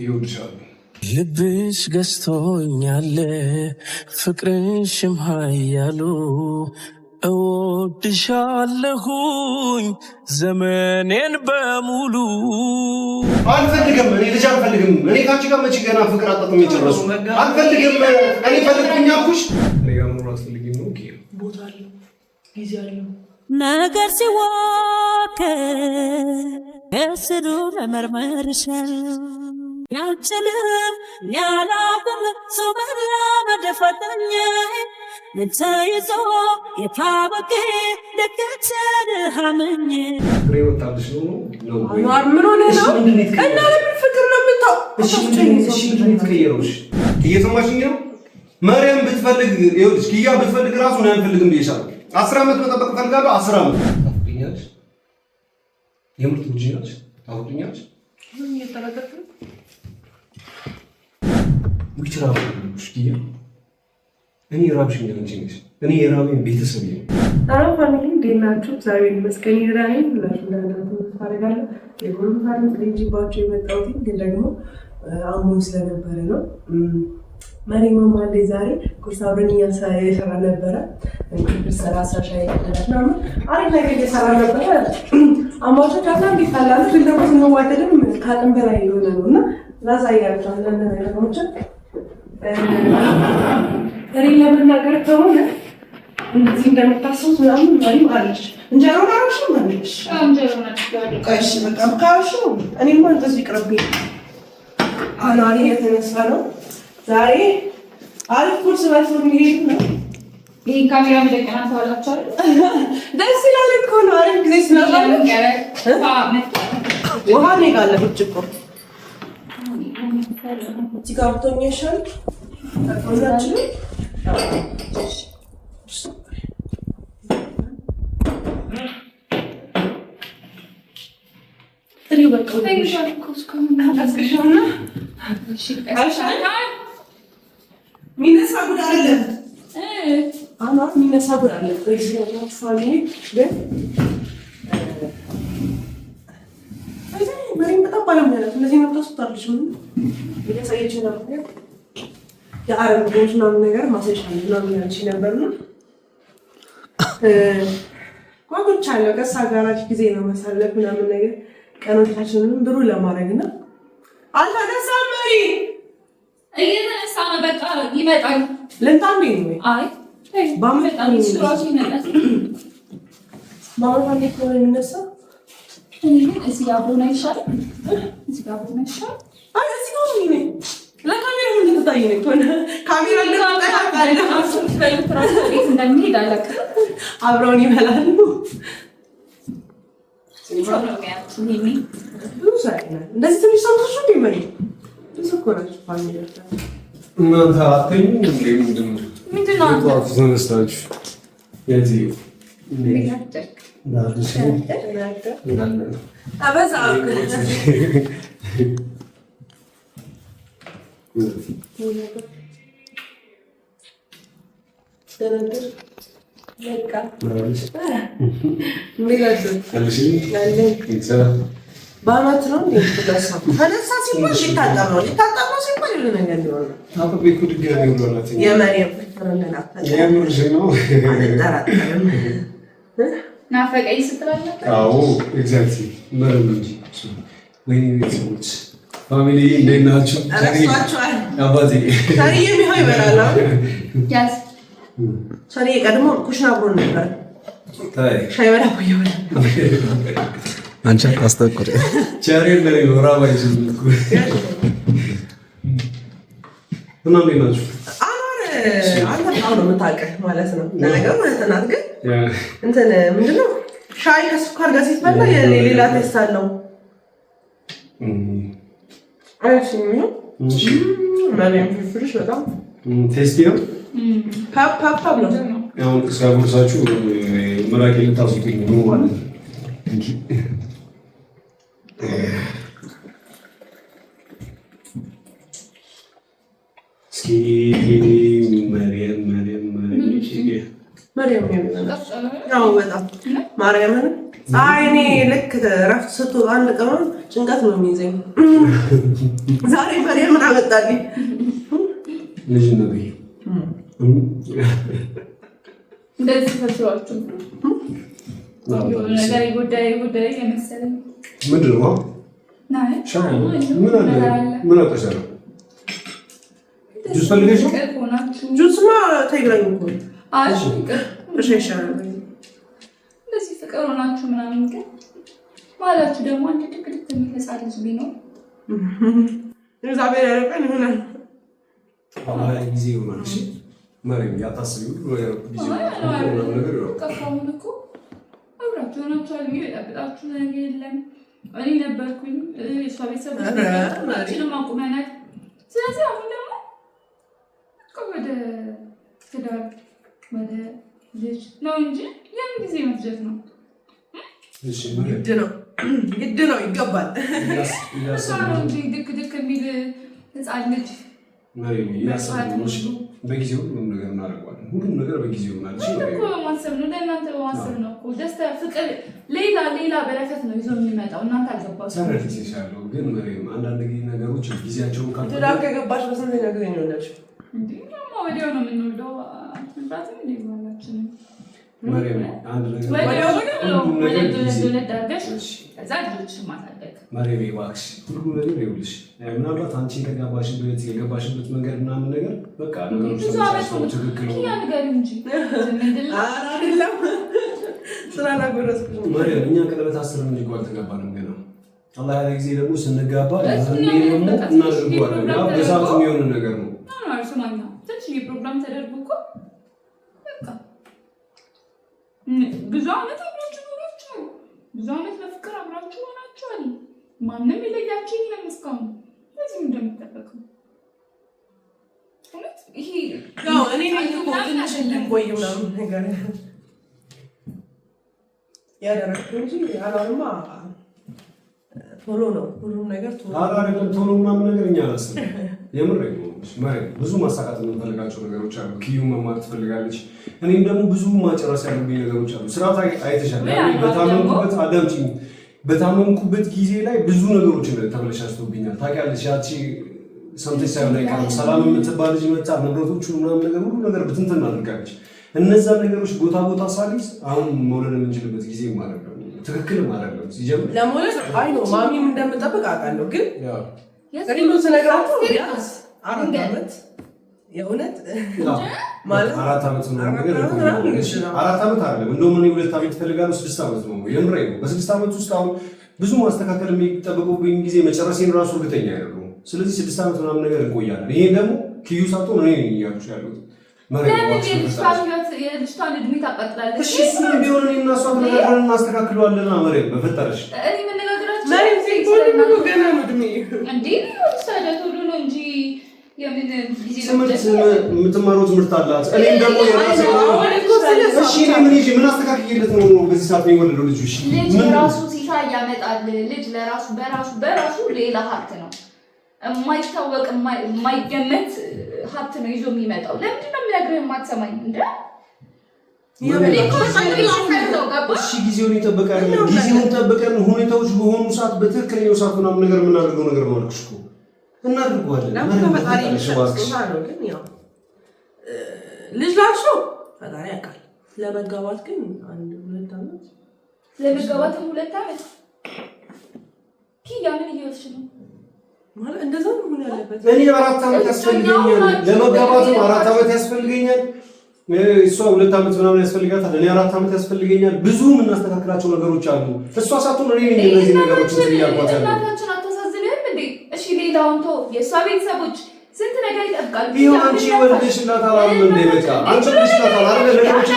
ይወድሻል። ልብሽ ገዝቶኛል ፍቅርሽም ኃያሉ እወድሻለሁኝ ዘመኔን በሙሉ። አልፈልግም፣ እኔ ልጅ አልፈልግም። እኔ ካንቺ ጋር መቼ ገና ፍቅር አጣጥም የጨረሱ አልፈልግም። እኔ ፈልግኝ አልኩሽ። እኔ ጋር መኖር አትፈልጊም ነው? ቦታ አለው፣ ጊዜ አለው። ነገር ሲዋከር ስሩ መመርመርሻል ያልችልም ያላብም ሱበላ መደፈተኛ ንተይዞ የታወቂ ልክትን ሀምኝ ወጣልሽ ነው ምን ሆነ ነው? እና ለምን ፍቅር ነው የምታው? እሺ ምንድን ትቀየረውሽ? እየሰማሽኝ ነው? ማርያም ብትፈልግ ይኸውልሽ፣ ኪያ ብትፈልግ ራሱ ነው አንፈልግም ብዬሻለሁ። 10 ዓመት መጠበቅ ፈልጋለሁ። 10 ዓመት ታውቂኛለሽ? የምርት ልጅ ነሽ። ታውቂኛለሽ? ምን እየተረጋጋችሁ ዊችራ ነው ኪያ። እኔ ራብሽኝ አንቺ ነሽ። እኔ የራበኝ ቤተሰብ ነው። አረ ፋሚሊ እንዴት ናችሁ? እግዚአብሔር ይመስገን ይራኔ ሁላችሁ እንደናንተ ታረጋለህ። የጎል ፋሚሊ ልጅባችሁ የመጣሁት ግን ደግሞ አሞኝ ስለነበረ ነው። ማሪማም አለ ዛሬ ቁርስ አብረን እየሰራ ነበረ። እንግዲህ ሰራሳ ሻይ ተደረገና አሪፍ ነገር እየሰራ ነበረ። አማቾ ካታ እንዲጣላሉ ግን ደግሞ ስንዋደድም ካጥም በላይ የሆነ ነውና ላሳያችሁ አንዳንድ ነገሮችን እኔ ለመናገር ከሆነ እንደዚህ እንደምታስቡት ምናምን ማሪም አለች። እንጀራው አራሽ ነው ማለት እንጀራው ናቸው ቀይሽ በጣም ካሽ ነው። እኔማ እንደዚህ ይቅርብኝ አናሪ የተነሳ ነው ዛሬ አሪፍ ቁርስ በልቶ የሚሄድ ነው። ይሄ ካሜራ መደቀና ተዋላችሁ አይደል? ደስ ይላል እኮ ነው። አሪፍ ጊዜ ስለሆነ ውሃ ነው ያለ ብርጭቆ እዚህ ጋር ብትሆኝሻል ታቆያችሁ። ትሪ በቃ ተይሻል እኮ እስከምን አስከሽውና እሺ ሚነሳ ጉድ አይደለም። አና ሚነሳ ጉድ አይደለም። በዚህ ነው ፋሚሊ ግን ማሪም በጣም ባለሙያ ናት። እንደዚህ ነው ታስታርልሽ ምን እያሳየች ነው የአረብ ጎሽ ነው ነገር ማሰሻል ነው ያንቺ ነበርና ጓጉቻለሁ። ከእሷ ጋር ጊዜ ነው ማሳለፍ ምናምን ነገር ቀኖቻችንን ብሩ ለማድረግና አልተነሳም። መሪ እየተነሳ ነው። በቃ ይመጣል። ለምታም ነው አይ ባመጣኝ ስራው ይመጣል። ባመጣኝ ነው የሚነሳ እዚህ ጋር ሆነ ይሻል። እዚህ ጋር ሆነ ይሻል። አይ እዚህ ጋር ነው ነው ለካሜራ ምን ተታየ ነው ኮነ ካሜራ እንደሚሄድ አላውቅም። አብረውን ይበላሉ። እንደዚህ ትንሽ ሰምቶሽ ነው የሚመሪ ተሰኮራችሁ ፋሚሊ እናንተ አትይኝ እንዴ? ምንድን ነው ጠዋት ተነስታችሁ የዚህ ባናት ነው ተነሳ ሲባል ሊታጠብ ነው ሲባል ይሉ ነገር ሊሆን ነው። ታጥቤ እኮ ድጋሚ ብሎናት የመሪም ፍቅርና የምርሽ ነው። ናፈቀኝ ስትላለህ? አዎ ኤግዛክትሊ ምንም እንጂ ወይኔ ቤተሰቦች ፋሚሊ እንዴት ናችሁ? አረሳችኋል። አባቴ ታሪ የሚሆን ይበላል። ያስ ታሪ ቀድሞ ኩሽና አብሮ ነበር። ታይ ሻይ በላ ቆየው አንቺ አስተቆረ ቻሪ እንደኔ ወራባይ ዝምኩ እና እንዴት ናችሁ? አንተ ታው ነው የምታውቀው ማለት ነው። ነገሩ እንተናት ግን እንትን ምንድነው ሻይ ከስኳር ጋር ሲፈላ የሌላ ቴስት አለው። አይሽኝ ነው ማለም ፍርፍርሽ በጣም ቴስቲ ነው። ፓፓ ነው ያው ከሳጉርሳችሁ መራቂ ልታስጡኝ ነው ማለት እንጂ እስኪ ማርያም ያው በጣም ማርያምን እኔ ልክ እረፍት ስትወጣ አንድ ቀን ጭንቀት ነው የሚይዘኝ። ዛሬ መሪያ ምን አመጣልኝ? ልጅ ነው እንደዚህ ፈስሯችሁ ነገር ጉዳይ የመሰለኝ ምንድን ነው? ምን አጠሻለ? ጁስ ፈልገሽ? ጁስማ ተይግራኝ እኮ እንደዚህ ፍቅር ሆናችሁ ምናምን ግን ማላችሁ ደግሞ አንድ ድቅድቅ የሚፈጻል ልጅ ቢኖር እግዚአብሔር ያረቀን ይሆናል። ጊዜ ይሆናል። እሺ ማርያም ያታስቢው ጊዜ ነገር ነው። ከፋውን እኮ አብራችሁ ናችሁ አልሚ በጣጣችሁ ነገር የለም። እኔ ነበርኩኝ እሷ ቤተሰቦች ነበርኩኝ አቁመናል። ስለዚህ አሁን ደግሞ ወደ ትዳር ወደ ልጅ ነው እንጂ ያን ጊዜ መፍጀት ነው። እሺ ግድ ነው ይገባል። ድክ የሚል ህፃን ልጅ በጊዜው ሁሉም ነገር እናደርገዋለን። ሁሉም ነገር በጊዜው ማሰብ ነው። ለእናንተ በማሰብ ነው እኮ ደስታ፣ ፍቅር፣ ሌላ በረከት ነው ይዞ የሚመጣው። እናንተ አልገባችሁም። ግን አንዳንድ ነገሮች ጊዜያቸውን ትዳር ከገባሽ በስንት ነገር ይሆናል። ወዲያው ነው የምንወልደው። ትንፋትም ሊሆናችን ምናልባት አንቺ የገባሽበት መንገድ ምናምን ነገር በቃ እኛ ቀለበት 10 እንጂ እኮ አልተጋባንም ገና። አላህ ያለ ጊዜ ደግሞ ስንጋባ እናደርገዋለን። በሰዓቱ የሚሆን ነገር ነው። ፕሮግራም ተደርጎ እኮ ብዙ ዓመት አብራችሁ ሆናችሁ ብዙ ዓመት በፍቅር አብራችሁ ሆናችኋል። ማንም የለያችሁ የለም እስካሁን። ለዚህ እንደምትጠበቀው ይሄ እኔ ትንሽ ልንቆይ ምናምን ነገር ያደረግኩ እንጂ አላማ ቶሎ ነው ሁሉም ነገር ቶሎ ምናምን ነገር እኛ አላስብም። የምር ብዙ ማሳካት የምንፈልጋቸው ነገሮች አሉ። ኪዩ መማር ትፈልጋለች። እኔም ደግሞ ብዙ ማጨረስ ያሉብኝ ነገሮች አሉ። ስርዓት አይተሻል። በታመምኩበት አዳምጪኝ። በታመምኩበት ጊዜ ላይ ብዙ ነገሮች ተበላሽተውብኛል። ታውቂያለሽ። ያቺ ሰምተሽ ሳይሆን አይቀርም ሰላም የምትባል ልጅ መጣ ንብረቶቹ ምናምን ነገር ሁሉ ነገር ብትንትን አድርጋለች። እነዛን ነገሮች ቦታ ሳሊዝ አሁን መውለድ የምንችልበት ጊዜ ማለት ነው። ትክክል ማለት ነው። ሲጀምር ለመውለድ ማሚም እንደምጠብቅ አውቃለሁ ግን ከሪሉ ስነግራችሁ ቢያንስ 4 ዓመት የእውነት ማለት 4 ዓመት ነው ነገር 4 ዓመት አይደለም። እንደውም እኔ 2 ዓመት ፈልጋለሁ 6 ዓመት ነው የምሬ ነው። በ6 ዓመት ውስጥ አሁን ብዙ ማስተካከል የሚጠበቁብኝ ጊዜ መጨረሴን ራሱ እርግጠኛ አይደለሁም። ስለዚህ 6 ዓመት ምናምን ነገር እንቆያለን። ይሄ ደግሞ ኪዩ ሳትሆን እኔ ነኝ እያልኩሽ ያሉት የልጅቷን እድሜ ታቃጥላለች። እሺ እሱን ቢሆን እኔ እና እሷ ተነጋግረን እናስተካክለዋለን። መሬም በፈጠረሽ ገና ነው እድሜ እንዴ ሳደቱ ነው እንጂ የምትማረው ትምህርት አላት። እኔም ደግሞ ምን አስተካክዬለት ነው በዚህ ሰዓት የሚወለደው ልጁ? ልጅ ራሱ ሲሳይ ያመጣል። ልጅ በራሱ ሌላ ሀብት ነው። የማይታወቅ የማይገመት ሀብት ነው ይዞ የሚመጣው። ለምንድን ነው የሚነግርህ የማትሰማኝ? ጊዜውን ጠብቀን ሁኔታዎች በሆኑ ሰዓት በትክክለኛው ሰዓት ምናምን ነገር የምናደርገው ነገር ነው አልኩሽ እኮ እናድርገዋለን። ልጅ ላልሽ ፈጣሪ ያውቃል። ለመጋባት ግን 1-2 ዓመት ለመጋባትም 2 ዓመት ኪያ ምን እየወስሽ ነው ማለት እንደዛ ነው ምን ያለበት? እኔ 4 ዓመት ያስፈልገኛል ለመጋባትም 4 ዓመት ያስፈልገኛል። እሷ 2 ዓመት ምናምን ያስፈልጋታል። እኔ 4 ዓመት ያስፈልገኛል። ብዙ የምናስተካክላቸው ነገሮች አሉ። እሷ ሳትሆን እኔ ነኝ እነዚህ ነገሮች እያልኳት ያለው። እናታችን አታሳዝንም እንዴ? እሺ ሌላውን ተው። የእሷ ቤተሰቦች ስንት ነገር ይጠብቃሉ። ይኸው አንቺ ወልደሽላታል አይደል እንዴ? በቃ አንቺ ወልደሽላታል አይደል? ለሌሎች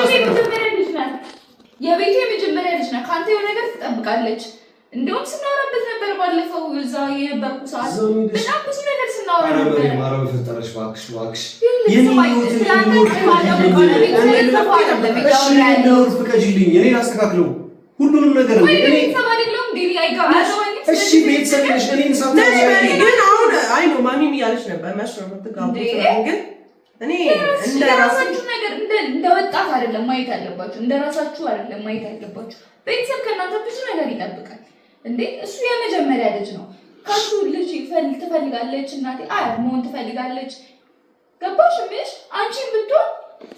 የቤቴ የመጀመሪያ ልጅ ናት። ከአንተ የሆነ ነገር ትጠብቃለች። እንደውም ስናወራበት ነበር ባለፈው እዛ የነበርኩ ሰዓት በጣም ብዙ ነገር ስናወራ ነበር። ማረም ፈጠረሽ እባክሽ ፍቀጂልኝ፣ እኔ ላስተካክለው ሁሉንም ነገር እሺ ቤተሰብ ነሽ። እኔን ሳትሆን ግን አሁን አይ ነው ማሚም እያለች ነበር መስሎ የምትጋቡት ግን እኔ እንደራሳችሁ ነገር እንደወጣት አይደለም ማየት ያለባችሁ፣ እንደራሳችሁ አይደለም ማየት ያለባችሁ። ቤተሰብ ከእናንተ ብዙ ነገር ይጠብቃል እንዴ። እሱ የመጀመሪያ ልጅ ነው። ካሱ ልጅ ትፈልጋለች፣ እናቴ አያት መሆን ትፈልጋለች። ገባሽ? ምንሽ አንቺን ብትሆን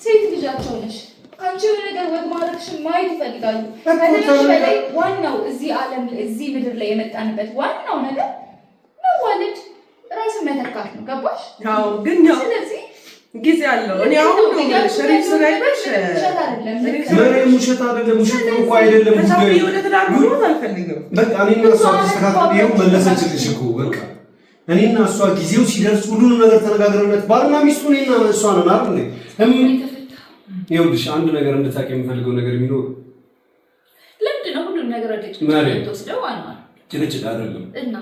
ሴት ልጃቸው ነሽ። ከአንቺ የሆነ ነገር ወግ ማድረግሽን ማየት ይፈልጋሉ። ከትንሽ በላይ ዋናው እዚህ ዓለም እዚህ ምድር ላይ የመጣንበት ዋናው ነገር መዋለድ፣ ራስን መተካት ነው። ገባሽ? አዎ። ግን ያው ስለዚህ ጊዜ አለው። እኔ አሁን ነው ሸሪፍ ስለይሽ ምንም ውሸት አይደለም። ውሸት እኮ አይደለም። ጉዳይ ወደ ትዳር ነው አልፈልግም። በቃ እኔና እሷ ተስተካክለን ይኸው መለሰችልሽ እኮ በቃ እኔና እሷ ጊዜው ሲደርስ ሁሉንም ነገር ተነጋግረንበት ባልና ሚስቱ እኔና እሷ ነን አይደል? ይኸውልሽ አንድ ነገር እንድታውቂ የምፈልገው ነገር ቢኖር ለምንድን ነው ሁሉም ነገር ወደ ተወስደው ዋናው ጭቅጭቅ አይደለም እና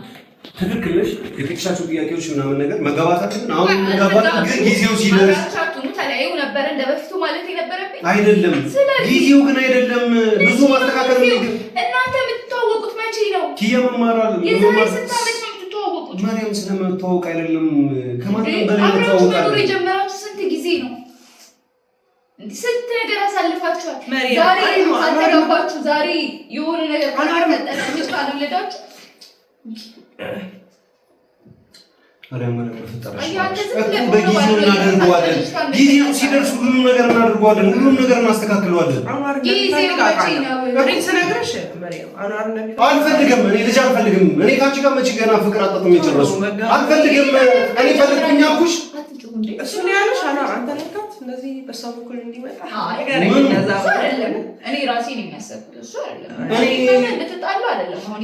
ትክክል ነሽ። የጠቅሻቸው ጥያቄዎች ምናምን ነገር መጋባታችን አሁን መጋባት ግን ጊዜው ሲደርስ ተለያዩ ነበር እንደበፊቱ ማለት የነበረብኝ አይደለም። ጊዜው ግን አይደለም። ብዙ ማስተካከል ነው። እናንተ የምትተዋወቁት መቼ ነው? ኪያ መማራል የዛሬ ስንት ዓመት ነው የምትተዋወቁት? ማርያም ስለምትተዋወቅ አይደለም። ከማንም በላይ የምትተዋወቃለች። የጀመራችሁ ስንት ጊዜ ነው? ስንት ነገር አሳልፋችኋል። ዛሬ አልተጋባችሁ። ዛሬ የሆነ ነገር ካልተፈጠረ ካልወለዳችሁ በጊዜው እናደርገዋለን። ጊዜው ሲደርስ ሁሉንም ነገር እናደርገዋለን። ሁሉንም ነገር እናስተካክለዋለን። አልፈልግም። እኔ ልጅ አልፈልግም። እኔ ካንቺ ጋር መቼ ገና ፍቅር አጣጥም የጨረሱ አልፈልግም። እኔ ፈልግኝ አልኩሽ። እሱ ነው ያለሽ። አንተ ነካት እንደዚህ በሷ በኩል እንዲመጣ እኔ ራሴ ነኝ ያሰብኩት። እሱ አይደለም። እኔ እንድትጣሉ አይደለም። አሁን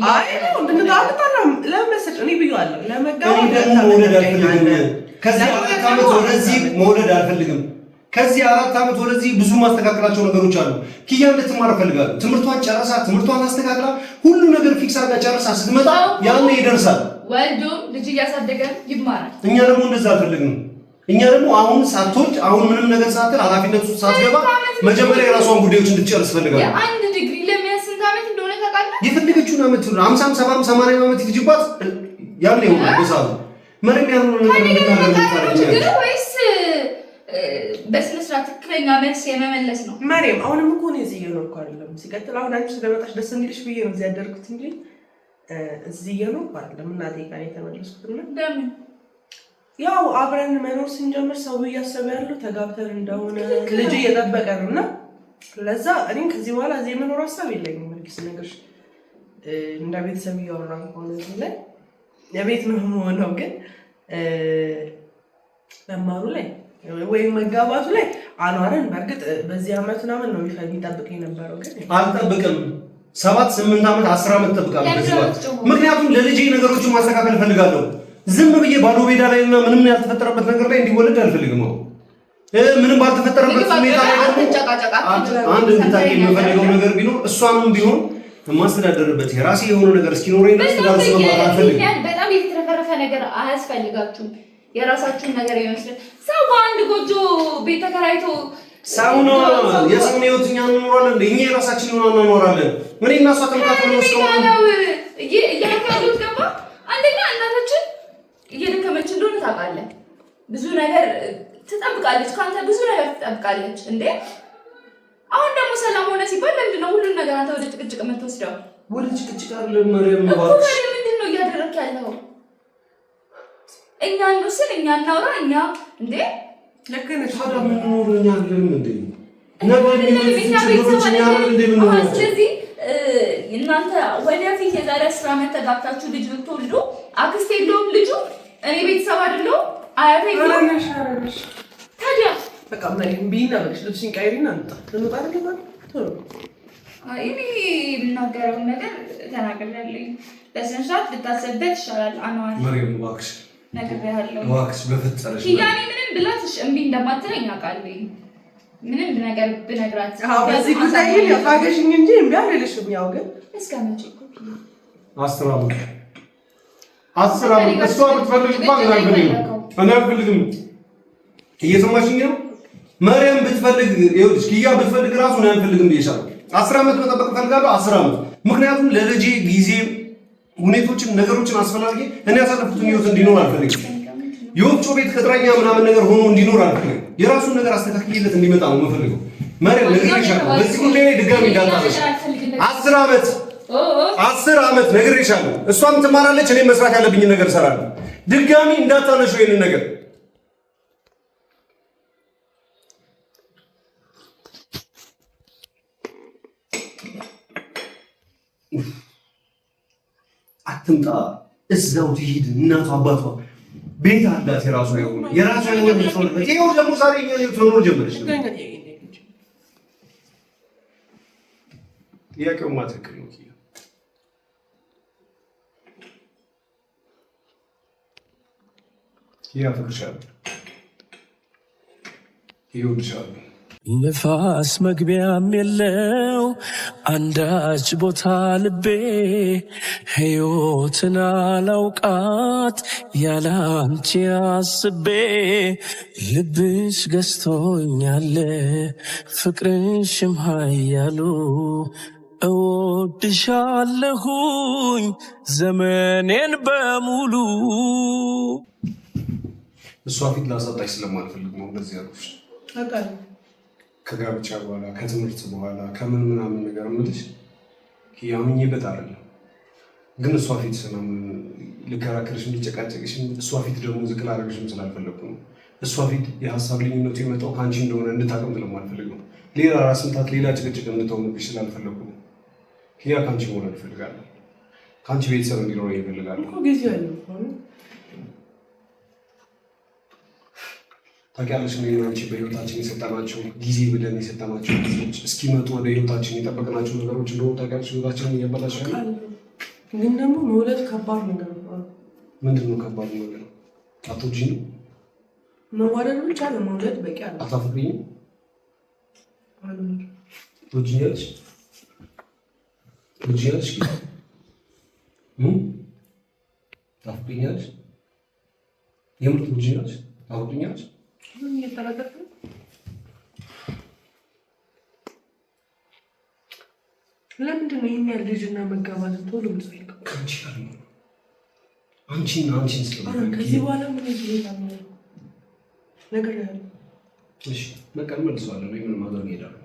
ለምን መሰለሽ እኔ ብዬዋለሁ ለመጋባት መውለድ አልፈልግም። ከዚህ 4 ዓመት ወደዚህ መውለድ አልፈልግም። ከዚህ 4 ዓመት ወደዚህ ብዙ ማስተካከላቸው ነገሮች አሉ። ኪያ እንድትማር እፈልጋለሁ። ትምህርቷን ጨርሳ ትምህርቷን አስተካክላ ሁሉ ነገር ፊክስ አድርጋ ጨርሳ ስትመጣ ያኔ ይደርሳል። ወልዶ ልጅ እያሳደገ ይማራል። እኛ ደግሞ እንደዛ አልፈልግም። እኛ ደግሞ አሁን ሳትወልድ አሁን ምንም ነገር ሳትል ኃላፊነቱ ሳትገባ መጀመሪያ የራሷን ጉዳዮች እንድትጨርስ እፈልጋለሁ። አንድ ዲግሪ ለሚያስ ስንት ዓመት እንደሆነ ታውቃለህ? የፈለገችውን ዓመት 50 70 80 ዓመት ይፈጅባት ያኔ ይሆናል። በሳሉ ምንም ያልሆነ ነገር ወይስ በስነ ስርዓት ትክክለኛ መልስ የመመለስ ነው? ማርያም አሁንም እኮ ነው እዚህ እየኖርኩ አይደለም። ሲቀጥል አሁን አንቺ ስለመጣሽ ደስ እንዲልሽ ብዬ ነው እዚህ ያደርኩት እንጂ እዚህ እየኖርኩ አይደለም። እናቴ ጋር የተመለስኩት ነው። ለምን? ያው አብረን መኖር ስንጀምር ሰው እያሰበ ያለው ተጋብተን እንደሆነ ልጅ እየጠበቀ ነው እና ለዛ እኔም ከዚህ በኋላ እዚህ የመኖር ሀሳብ የለኝም። መልክስ ነገርሽ እንደ ቤተሰብ እያወራን ከሆነ እዚህ ላይ የቤት ነው የምሆነው። ግን መማሩ ላይ ወይም መጋባቱ ላይ አኗርን በእርግጥ በዚህ ዓመት ምናምን ነው የሚጠብቅ የነበረው። ግን አልጠብቅም። 7 8 ዓመት 10 ዓመት ጠብቃለሁ። ምክንያቱም ለልጄ ነገሮችን ማስተካከል እፈልጋለሁ። ዝም ብዬ ባዶ ሜዳ ላይ እና ምንም ያልተፈጠረበት ነገር ላይ እንዲወለድ አልፈልግም። ምንም ባልተፈጠረበት ሁኔታ ላይ አንድ እንድታውቂ የምፈልገው ነገር ቢኖር እሷንም ቢሆን የማስተዳደርበት የራሴ የሆነ ነገር እስኪኖረኝ ድረስ ትዳር ውስጥ መግባት አልፈልግም። በጣም የተትረፈረፈ ነገር አያስፈልጋችሁም። የራሳችሁን ነገር ይመስል ሰው በአንድ ጎጆ ቤት ተከራይቶ ሰው ነው የሰውን ህይወት እኛ እንኖራለን። እኛ የራሳችን ሆና እንኖራለን። እኔ እና እሷ ተመካከለ ነው እያካሉት ገባ። አንደኛ እናታችን እየደከመች እንደሆነ ታውቃለህ። ብዙ ነገር ትጠብቃለች፣ ከአንተ ብዙ ነገር ትጠብቃለች። እንዴ አሁን ደግሞ ሰላም ሆነ ሲባል ለምንድን ነው ሁሉን ነገር አንተ ወደ ጭቅጭቅ የምትወስደው? ወደ ጭቅጭቅ አይደለም ማርያም ነው ባክሽ። ምንድን ነው እያደረክ ያለው? እኛ እንውስን፣ እኛ እናውራ፣ እኛ እንዴ ለከነሽ ታዲያ ምን ኖርኛ አይደለም እንዴ ነገር ስለዚህ እናንተ ወደፊት የዛሬ 10 ዓመት ተጋብታችሁ ልጅ ብትወልዱ አክስት የለውም ልጁ፣ እኔ ቤተሰብ አይደለሁም፣ አያት የለውም። ታዲያ በቃ ምን ቢና በልሽ ልብስን ቀይሪና አንተ ለምን ታደርገው? እኔ የምናገረውን ነገር ተናግሬያለሁ። በስነ ስርዓት ልታሰብበት ይሻላል። አንዋር ማርያም እባክሽ ነግሬሃለሁ። እባክሽ በፈጠረሽ ኪያኔ ምንም ብላትሽ እምቢ እንደማትለኝ አውቃለሁ። ምንም ነገር ብነግራት በዚህ ጉዳይ ላይ ታገሽኝ እንጂ እምቢ አልልሽም። ያው ግን እስከመቼ አስር ዓመት እሷ ብትፈልግ እንኳን እኔ አልፈልግም። እየሰማሽኝ ነው? ማርያም ብትፈልግ ይኸውልሽ፣ ኪያ ብትፈልግ ራሱ እኔ አልፈልግም ብዬሻለሁ። 10 ዓመት መጠበቅ እፈልጋለሁ። 10 ዓመት ምክንያቱም ለልጄ ጊዜ፣ ሁኔቶችን፣ ነገሮችን አስፈላጊ እኔ ያሳለፉትን ህይወት እንዲኖር አልፈልግም። የወፍጮ ቤት ቅጥረኛ ምናምን ነገር ሆኖ እንዲኖር አልፈልግም። የራሱን ነገር አስተካክዬለት እንዲመጣ ነው የምፈልገው። መሪያም ነግሬሻለሁ፣ በዚህ ጉዳይ ላይ ድጋሚ እንዳታነሺ። 10 ዓመት ነግሬሻለሁ። እሷም ትማራለች፣ እኔም መስራት ያለብኝ ነገር እሰራለሁ። ድጋሚ እንዳታነሺ ይሄንን ነገር። አትምጣ፣ እዛው ትሂድ። እናቷ አባቷ ቤት አላት፣ የራሷ የሆነ ምትኖርበት። ይኸው ደግሞ ዛሬ ትኖር ጀመረች። ጥያቄውማ ትክክል ነው። ያፈቅርሻለሁ፣ ይወድሻለሁ። ንፋስ መግቢያም የለው አንዳች ቦታ ልቤ ሕይወትን አላውቃት ያለ አንቺ አስቤ ልብሽ ገዝቶኛል ፍቅርሽም ኃያሉ እወድሻለሁኝ ዘመኔን በሙሉ። እሷ ፊት ላሳጣሽ ስለማልፈልግ ነው እንደዚህ ያልኩሽ። ከጋብቻ በኋላ ከትምህርት በኋላ ከምን ምናምን ነገር ምልሽ ያምኜበት አይደለም፣ ግን እሷ ፊት ምናምን ልከራከርሽም ልጨቃጨቅሽም እሷ ፊት ደግሞ ዝቅ ላደርግሽም ስላልፈለግኩ ነው። እሷ ፊት የሀሳብ ልዩነቱ የመጣው ከአንቺ እንደሆነ እንድታቅም ስለማልፈልግ ነው። ሌላ ራስ ምታት፣ ሌላ ጭቅጭቅ እንድትሆንብሽ ስላልፈለግኩ ነው። ያ ከአንቺ መውለድ እፈልጋለሁ፣ ከአንቺ ቤተሰብ እንዲኖረኝ እፈልጋለሁ። ታውቂያለሽ ነው አንቺ በህይወታችን የሰጠናቸው ጊዜ ብለን የሰጠናቸው ጊዜዎች እስኪመጡ ወደ ህይወታችን የጠበቅናቸው ነገሮች እንደሆኑ ታውቂያለሽ። ህይወታችንን እያበላሻል። ግን ደግሞ መውለድ ከባድ ነገር ነው። ምንድን ነው ከባድ ነገር? አትወጂኝ? መዋደድ ብቻ ነው መውለድ በቂ አለ። አታፍቅሪኝ? ትወጂኛለሽ? ትወጂኛለሽ? ታፍቅሪኛለሽ? የምር ትወጂኛለሽ? ታፍቅሪኛለሽ? ምን እየተረጋጋ ለምንድን ነው ይሄን ያህል ልጅና መጋባት ቶሎ የምትፈልገው? ከአንቺ ጋር ነው። አንቺን ስለማለት ከዚህ በኋላ ምን ይላል ነገር ያለ? እሺ በቃ መልሷል። ምን ማድረግ ሄዳለሁ?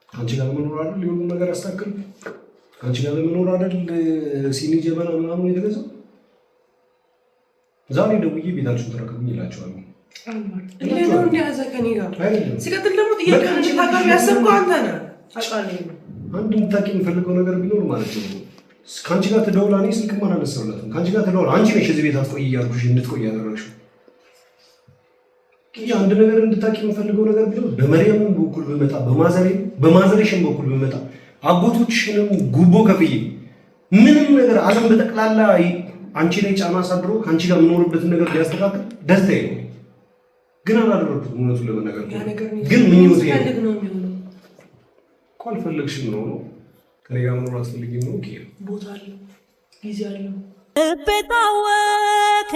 ከአንቺ ጋር መኖር አይደል የሁሉ ነገር አስተካክል። ከአንቺ ጋር መኖር አይደል ሲኒ ጀበና ምናምን የተገዛው። ዛሬ ደውዬ ቤታችሁን ተረከቡኝ ይላቸዋል። ሌላው እንዲያዘ ከኔ ጋር ሲቀጥል ደግሞ ጥያቄ ታቀርብ ያሰብከው አንተ ነህ። አንድ እንድታውቂ የምፈልገው ነገር ቢኖር ማለት ነው ከአንቺ ጋር ትደውላ፣ እኔ ስልክም አላነሳሁላትም። ከአንቺ ጋር ትደውላ፣ አንቺ ነሽ እዚህ ቤት አትቆይ እያልኩሽ እንድትቆይ ያደረግሽው። አንድ ነገር እንድታውቂ የምፈልገው ነገር ቢኖር በመሪያም በኩል ብመጣ፣ በማዘሬሽም በኩል ብመጣ፣ አጎቶችሽንም ጉቦ ከፍዬ ምንም ነገር ዓለም በጠቅላላ አንቺ ላይ ጫና አሳድሮ ከአንቺ ጋር የምኖርበትን ነገር ሊያስተካክል ደስታዬ ነው። ግን አላደረኩትም። እውነቱን ለመናገር ግን ምኞቴ ነው። እኮ አልፈለግሽም ነው ከኔ ጋር መኖር አትፈልጊም ነው። ቦታ አለው፣ ጊዜ አለው። ልቤ ታወከ፣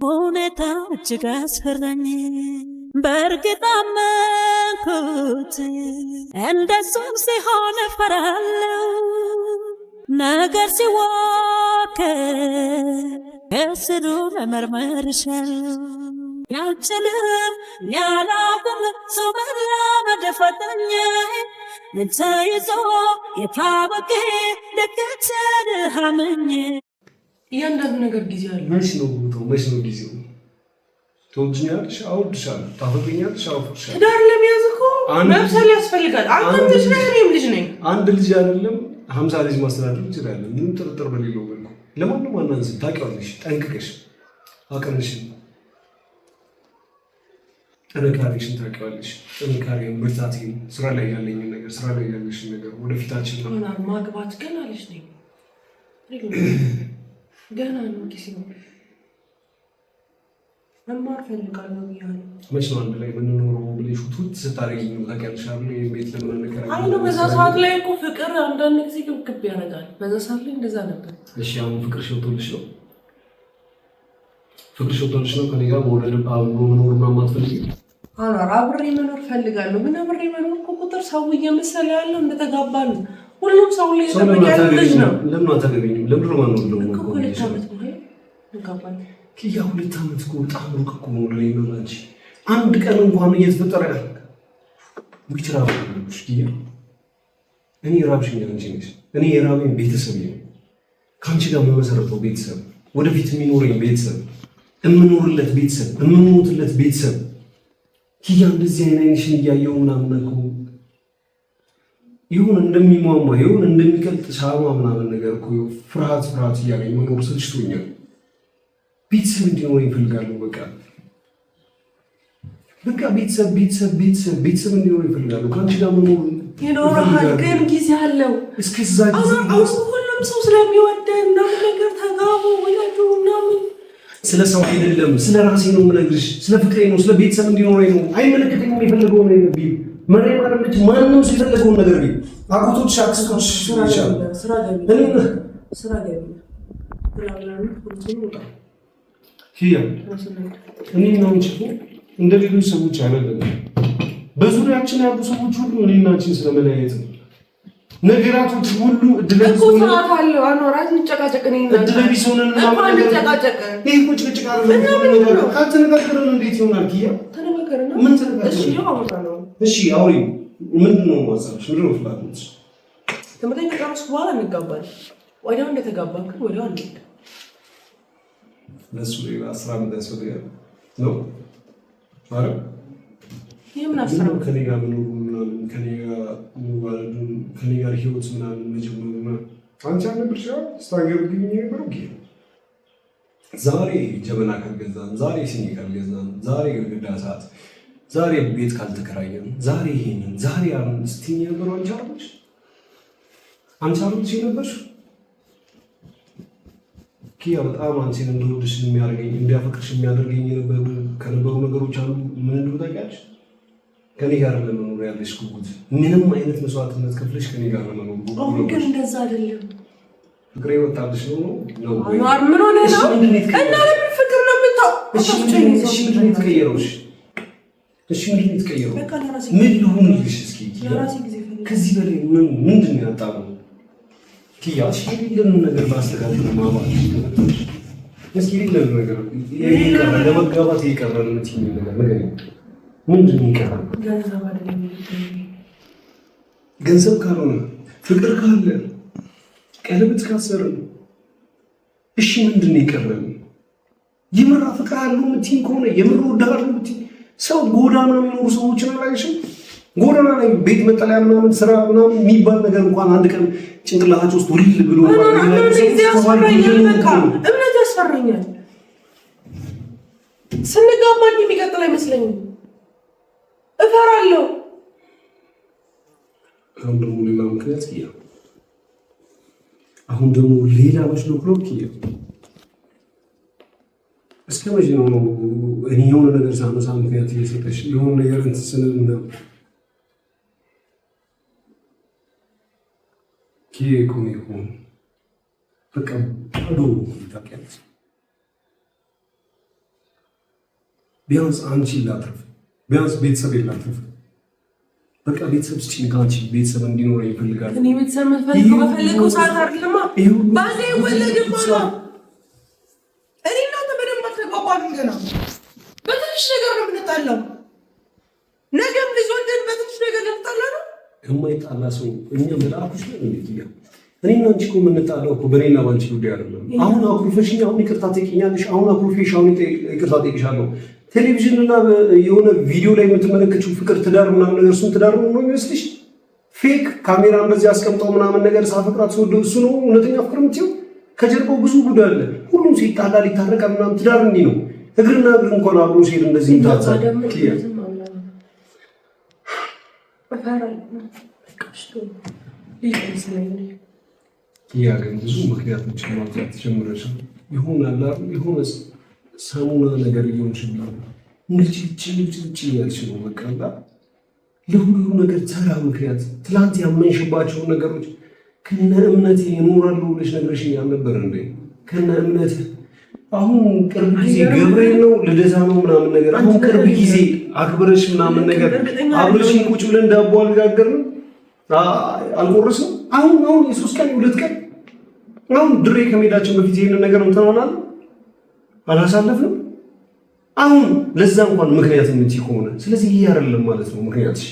ሁኔታ እጅግ አስፈራኝ። በእርግጥ አመንኩት እንደሱም ሲሆን እፈራለሁ። ነገር ሲዋከብ እስሩ መመርመርሻል ያልችልም ያላቅም ሰው መላመድ ፈተኛ ተይዞ የታወቀ ደገተን ሀመኝ። እያንዳንዱ ነገር ጊዜ አለ። መች ነው ቦታው? መች ነው ጊዜው? ትወጂኛለሽ? አወድሻለሁ። ታፈቅሪኛለሽ? አፈቅርሻለሁ። ትዳር ለመያዝ እኮ መብሰል ያስፈልጋል። አንተ ልጅ ነህ፣ እኔም ልጅ ነኝ። አንድ ልጅ አይደለም 50 ልጅ ማስተዳደር እንችላለን። ምንም ጥርጥር በሌለው መልኩ ለማንም አናንስ። ታውቂዋለሽ ጠንቅቀሽ አቅምሽን፣ ጥንካሬሽን ታውቂዋለሽ። ጥንካሬን፣ ብርታቴን፣ ስራ ላይ ያለኝን ነገር፣ ስራ ላይ ያለሽን ነገር፣ ወደፊታችን ነው። ማግባት ገና ልጅ ነኝ፣ ገና ነው ጊዜው። መማር ፈልጋለሁ ብያለሁ። መች ነው አንድ ላይ የምንኖረው ብለሽ ቱት ስታደርጊኝ ነው ታውቂያለሽ አይደል? ቤት ለምን ነገር አይደል? በዛ ሰዓት ላይ እኮ ፍቅር አንዳንድ ጊዜ ግብግብ ያደርጋል። በዛ ሰዓት ላይ እንደዛ ነበር። እሺ አሁን ፍቅር ሸውቶልሽ ነው? ፍቅር ሸውቶልሽ ነው? ከኔ ጋር መውለድ አብሮ መኖር ምናምን አትፈልጊም? አብሬ መኖር ፈልጋለሁ። ግን አብሬ መኖር እኮ ቁጥር ሰው እየመሰለ ያለው እንደተጋባን ሁሉም ሰው ላይ ተበቂያ ልጅ ነው። ለምን አታገቢኝም? ለምን ነው ማኖር ነው? ሁለት ዓመት ነው ኪያ 2 ዓመት እኮ በጣም ሩቅ እኮ ነው ለኔ ነው እንጂ አንድ ቀን እንኳን እየተፈጠረ ያለ ዊትራ ነው ኪያ እኔ ራብሽኛ እንጂ ነሽ እኔ የራበኝ ቤተሰብ ነው ካንቺ ጋር መመሰረተው ቤተሰብ ወደፊት የሚኖረኝ ቤተሰብ እምኖርለት ቤተሰብ እምሞትለት ቤተሰብ ኪያ እንደዚህ አይነሽን እያየሁ ምናምን እኮ ይሁን እንደሚሟሟ ይሁን እንደሚቀልጥ ሻማ ምናምን ነገር እኮ ፍርሃት እያለኝ መኖር ስልችቶኛል። ቤተሰብ እንዲኖር ይፈልጋሉ። በቃ ቤተሰብ እንዲኖር ይፈልጋሉ። ከአንቺ ጋር መኖር ይኖርሃል፣ ግን ጊዜ አለው። እስከዛ ጊዜ ሁሉም ሰው ስለሚወደን ምናምን ነገር ተጋቡ ወለዱ ምናምን። ስለ ሰው አይደለም ስለ ራሴ ነው የምነግርሽ። ስለ ፍቅሬ ነው፣ ስለ ቤተሰብ እንዲኖረኝ ነው። አይመለከተኝም የፈለገው ነው ቢል መሬም አለች ማንንም ሰው የፈለገውን ነገር ቢል አጎቶች አክስቶች ይሻል ስራ ገቢ ኪያ እኔ ነው እንጂ እንደ ሌሎች ሰዎች አይደለም። በዙሪያችን ያሉ ሰዎች ሁሉ እኔና አንቺን ስለመለያየት ነው። ነገራቶች ሁሉ እድለቢስ ሆነን ካልተነጋገርን እንዴት ይሆናል? ኪያ ምን ተነጋገርን? እሺ አውሪ። ምንድን ነው ማሳብሽ? ምንድን ነው ፍላጎትሽ? ተመጣጣኝ ከጨረስኩ በኋላ እንጋባለን። ወዲያው እንደተጋባን ግን ወዲያው አንዴ ለሱ ሌላ 10 ዓመት ያስፈልጋል ነው አረ የምን አስራ ከኔ ጋር መኖር ምናምን ከኔ ጋር መዋለዱን ከኔ ጋር ህይወት ምናምን መጀመሩና አንቺ አልነበርሽ ስታገቢኝ የነበረው ጊዜ ዛሬ ጀበና ካልገዛን፣ ዛሬ ሲኒ ካልገዛን፣ ዛሬ ግድግዳ ሰዓት፣ ዛሬ ቤት ካልተከራየን፣ ዛሬ ይሄንን ዛሬ አሁን ስትኝ የነበረው አንቺ አልነበርሽ የነበርሽ ኪያ በጣም አንቺን እንደወድሽ የሚያደርገኝ እንዲያፈቅርሽ የሚያደርገኝ ከነበሩ ነገሮች አንዱ ምን እንደሆነ ታውቂያለሽ? ከኔ ጋር ለመኖር ያለሽ ጉጉት፣ ምንም አይነት መስዋዕትነት ከፍለሽ ከኔ ጋር ለመኖር ጉጉት። አሁን ግን እንደዛ አይደለም። ፍቅሬ ወጣልሽ ነው ነው ምን ሆነ ነው? እና ለምን ፍቅር ነው የምታው? እሺ ምንድን ነው የተቀየረውሽ? ምን ልሁንልሽ? እስኪ ከዚህ በላይ ምንድን ነው ያጣነው? ኪያ የሌለንን ነገር ማስተካከል ማማት እስኪ የሌለን ነገር ለመጋባት የቀረን የምትይኝ ነገር ምንድን ነው የቀረን? ገንዘብ ካልሆነ ፍቅር ካለ ቀለበት ካሰርን እሺ ምንድን ነው የቀረን? የምር ፍቅር አለው የምትይኝ ከሆነ የምር ወዳለሁ የምትይኝ ሰው ጎዳና የሚኖሩ ሰዎችን አላየሽም? ጎዳና ላይ ቤት መጠለያ ምናምን ስራ ምናምን የሚባል ነገር እንኳን አንድ ቀን ጭንቅላታቸው ውስጥ ውል ብሎ እምነት ያስፈራኛል። ስንጋባ እንዲህ የሚቀጥል አይመስለኝም። እፈራለሁ። አሁን ደግሞ ሌላ ምክንያት ኪያ፣ አሁን ደግሞ ሌላ መስሎ ክሎክ ኪያ፣ እስከ መቼ ነው እኔ የሆነ ነገር ሳነሳ ምክንያት እየሰጠሽ የሆነ ነገር እንትን ስንል ምናምን ኪያ ይሁን በቃ ባዶ ታውቂያለሽ። ቢያንስ አንቺ ላትርፍ፣ ቢያንስ ቤተሰብ ላትርፍ። በቃ ቤተሰብ ስጪኝ፣ ከአንቺ ቤተሰብ እንዲኖር ይፈልጋል። እኔ ቤተሰብ የምፈልገው በፈለገው ሰዓት አይደለማ። ባዜ ወለድማ እኔ እናንተ በደንብ አልተግባባንም ገና። በትንሽ ነገር ነው የምንጣላው። ነገም ልጅ ወልደን በትንሽ ነገር ልንጣላ ነው። የማይጣላ ሰው እኛ መልአኮች ነን እንዴት ይላል? እኔና አንቺ እኮ የምንጣላው እኮ በእኔና ባንቺ ጉዳይ አይደለም። አሁን አኩርፈሽኝ፣ አሁን ይቅርታ ጠይቂኛለሽ፣ አሁን አኩርፈሽ፣ አሁን ይቅርታ ጠይቅሻለሁ። ቴሌቪዥን እና የሆነ ቪዲዮ ላይ የምትመለከችው ፍቅር ትዳር ምናምን ነገር እሱን ትዳር ነው የሚመስልሽ? ፌክ ካሜራ እንደዚህ አስቀምጠው ምናምን ነገር ሳፈቅራት ስወደው እሱ ነው እውነተኛ ፍቅር የምትይው? ከጀርባው ብዙ ጉዳይ አለ። ሁሉም ሲጣላ ሊታረቃ ምናምን ትዳር እንዲህ ነው። እግርና እግር እንኳን አብሮ ሲሄድ እንደዚህ ይታዛል። ያ ግን ብዙ ምክንያቶችን ማውጣት ጀምረሽ ይሆናል የሆነ ሰሙና ነገር እየሆንሽብኝ እንግጭ እያልሽ ነው። በቃ ለሁሉ ነገር ተራ ምክንያት ትላንት ያመንሽባቸውን ነገሮች ከነ እምነቴ እኖራለሁ ብለሽ ነግረሽኝ አልነበር እንዴ? ከነ እምነት አሁን ቅርብ ጊዜ ገብርኤል ነው ልደታ ነው ምናምን ነገር አሁን ቅርብ ጊዜ አክብረሽ ምናምን ነገር አብረሽኝ ቁጭ ብለን ዳቦ አልጋገርንም አልቆረስንም። አሁን የ3 ቀን የ2 ቀን አሁን ድሬ ከመሄዳችን በፊት ይሄንን ነገር እንተናናል። አላሳለፍንም። አሁን ለዛ እንኳን ምክንያት ምን ከሆነ ስለዚህ ይሄ አይደለም ማለት ነው ምክንያትሽ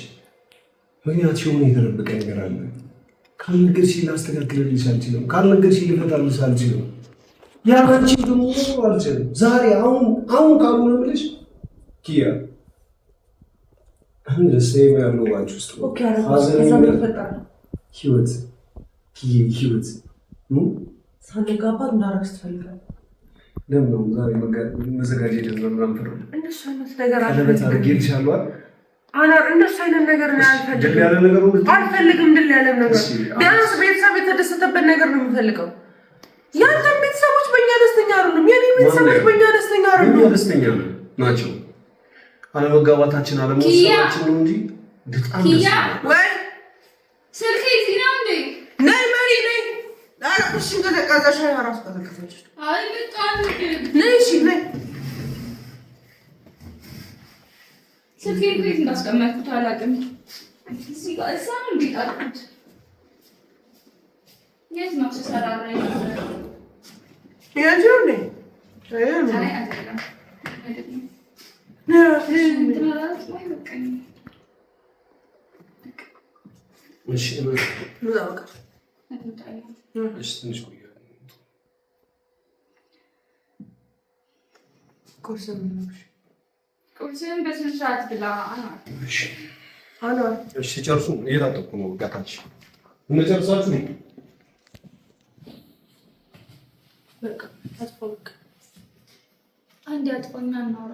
የሆነ የተደበቀ ነገር አለ። ካልነገርሽ ላስተካክልልሽ አልችልም። ካልነገርሽ ልፈታልሽ አልችልም። ያንቺ ደግሞ አልችልም። ዛሬ አሁን ካልሆነ ብለሽ ኪያ አሁን ለሰይ ያለው ባንቺ ውስጥ ኦኬ ህይወት ሳንጋባ እንዳረግስ ትፈልጋለህ? ለምን ነው ዛሬ መዘጋጀት ምናምን ፈረም እንደሱ አይነት ነገር አድርጌልሻለሁ። እንደሱ አይነት ነገር ነው አልፈልግም። ድል ያለ ነገር ቢያንስ ቤተሰብ የተደሰተበት ነገር ነው የምፈልገው። ያንተ ቤተሰቦች በእኛ ደስተኛ አይደሉም። የኔ ቤተሰቦች በእኛ ደስተኛ አይደሉም። በእኛ ደስተኛ ናቸው። አለመጋባታችን አለመወሰናችን ነው እንጂ በጣም ደስተኛ ወይ ስልክ እዚህ ነው እንዴ? ነይ መሪ ነይ። አራሽ እንደተቀዛሽ አራስ ተቀዛሽ። አይ በጣም ነይ እሺ ነይ። ስልክ ቤት እንዳስቀመጥኩት አላውቅም። እዚህ ጋር እዛም ቢጣልኩት የት ነው ተሰራራ ይላል። ያጆ ነይ አይ አይደለም እሺ ነው ነው እሺ ትንሽ ቆይ። ቁርስን በስነ ስርዓት ብላ። እሺ እሺ ጨርሱ። እየታጠብኩ ነው። ጋታች እንጨርሳችሁ ነው በቃ አጥፎክ አንድ አጥፎኛ እናውራ።